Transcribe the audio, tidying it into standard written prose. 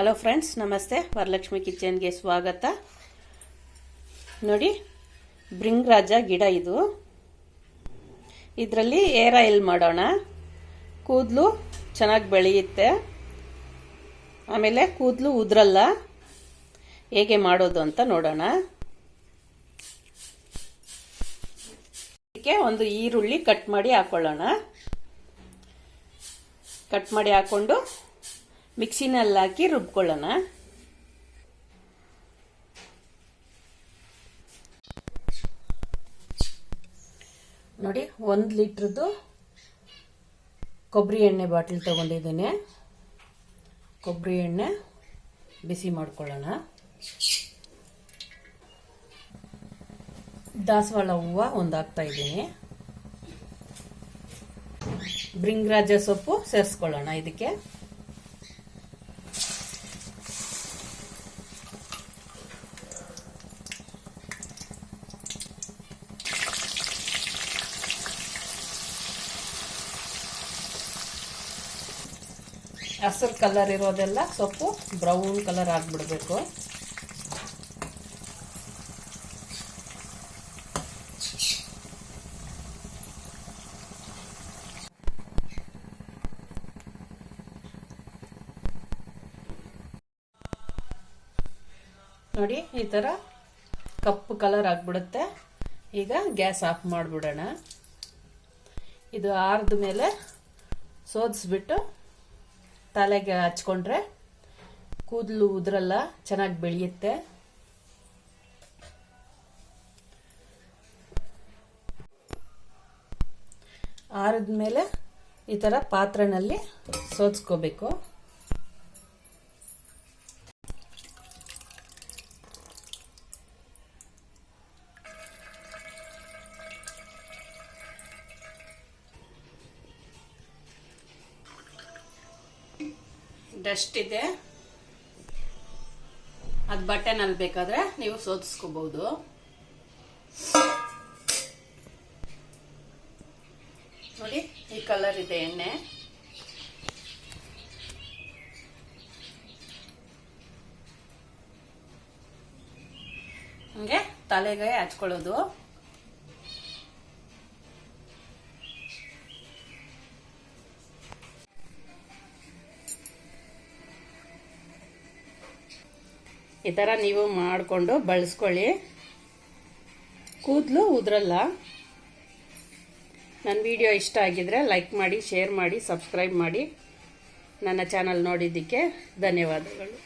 Hello friends, ನಮಸ್ತೆ. ವರಲಕ್ಷ್ಮಿ ಕಿಚನ್ಗೆ ಸ್ವಾಗತ. ನೋಡಿ, ಭೃಂಗರಾಜ ಗಿಡ ಇದು. ಇದರಲ್ಲಿ ಏರ್ ಆಯಿಲ್ ಮಾಡೋಣ. ಕೂದಲು ಚೆನ್ನಾಗಿ ಬೆಳೆಯುತ್ತೆ, ಆಮೇಲೆ ಕೂದಲು ಉದ್ರಲ್ಲ. ಹೇಗೆ ಮಾಡೋದು ಅಂತ ನೋಡೋಣ. ಇದಕ್ಕೆ ಒಂದು ಈರುಳ್ಳಿ ಕಟ್ ಮಾಡಿ ಹಾಕೊಳ್ಳೋಣ. ಕಟ್ ಮಾಡಿ ಹಾಕೊಂಡು ಮಿಕ್ಸಿನಲ್ಲಿ ಹಾಕಿ ರುಬ್ಕೊಳ್ಳೋಣ. ನೋಡಿ, 1 ಲೀಟ್ರದ್ದು ಕೊಬ್ಬರಿ ಎಣ್ಣೆ ಬಾಟಲ್ ತಗೊಂಡಿದ್ದೀನಿ. ಕೊಬ್ಬರಿ ಎಣ್ಣೆ ಬಿಸಿ ಮಾಡ್ಕೊಳ್ಳೋಣ. ದಾಸವಾಳ ಹೂವು ಒಂದು ಹಾಕ್ತಾ ಇದ್ದೀನಿ. ಭೃಂಗರಾಜ ಸೊಪ್ಪು ಸೇರಿಸ್ಕೊಳ್ಳೋಣ ಇದಕ್ಕೆ. ಹಸಿರು ಕಲರ್ ಇರೋದೆಲ್ಲ ಸೊಪ್ಪು ಬ್ರೌನ್ ಕಲರ್ ಆಗಿಬಿಡ್ಬೇಕು. ನೋಡಿ, ಈ ಥರ ಕಪ್ಪು ಕಲರ್ ಆಗಿಬಿಡುತ್ತೆ. ಈಗ ಗ್ಯಾಸ್ ಆಫ್ ಮಾಡಿಬಿಡೋಣ. ಇದು ಆರಿದ ಮೇಲೆ ಸೋದಿಸ್ಬಿಟ್ಟು ತಲೆಗೆ ಹಚ್ಕೊಂಡ್ರೆ ಕೂದಲು ಉದ್ರಲ್ಲ, ಚೆನ್ನಾಗಿ ಬೆಳೆಯುತ್ತೆ. ಆರಿದ ಮೇಲೆ ಈ ಥರ ಪಾತ್ರೆನಲ್ಲಿ ಸೋದಿಸ್ಕೋಬೇಕು. ಡಸ್ಟ್ ಇದೆ, ಅದು ಬಟ್ಟೆನಲ್ಲಿ ಬೇಕಾದ್ರೆ ನೀವು ಸೋದಿಸ್ಕೋಬಹುದು. ನೋಡಿ, ಈ ಕಲರ್ ಇದೆ ಎಣ್ಣೆ. ಹಂಗೆ ತಲೆಗೆ ಹಚ್ಕೊಳ್ಳೋದು. ಈ ಥರ ನೀವು ಮಾಡಿಕೊಂಡು ಬಳಸ್ಕೊಳ್ಳಿ, ಕೂದಲು ಉದ್ರಲ್ಲ. ನನ್ನ ವಿಡಿಯೋ ಇಷ್ಟ ಆಗಿದ್ರೆ ಲೈಕ್ ಮಾಡಿ, ಶೇರ್ ಮಾಡಿ, ಸಬ್ಸ್ಕ್ರೈಬ್ ಮಾಡಿ. ನನ್ನ ಚಾನಲ್ ನೋಡಿದ್ದಕ್ಕೆ ಧನ್ಯವಾದಗಳು.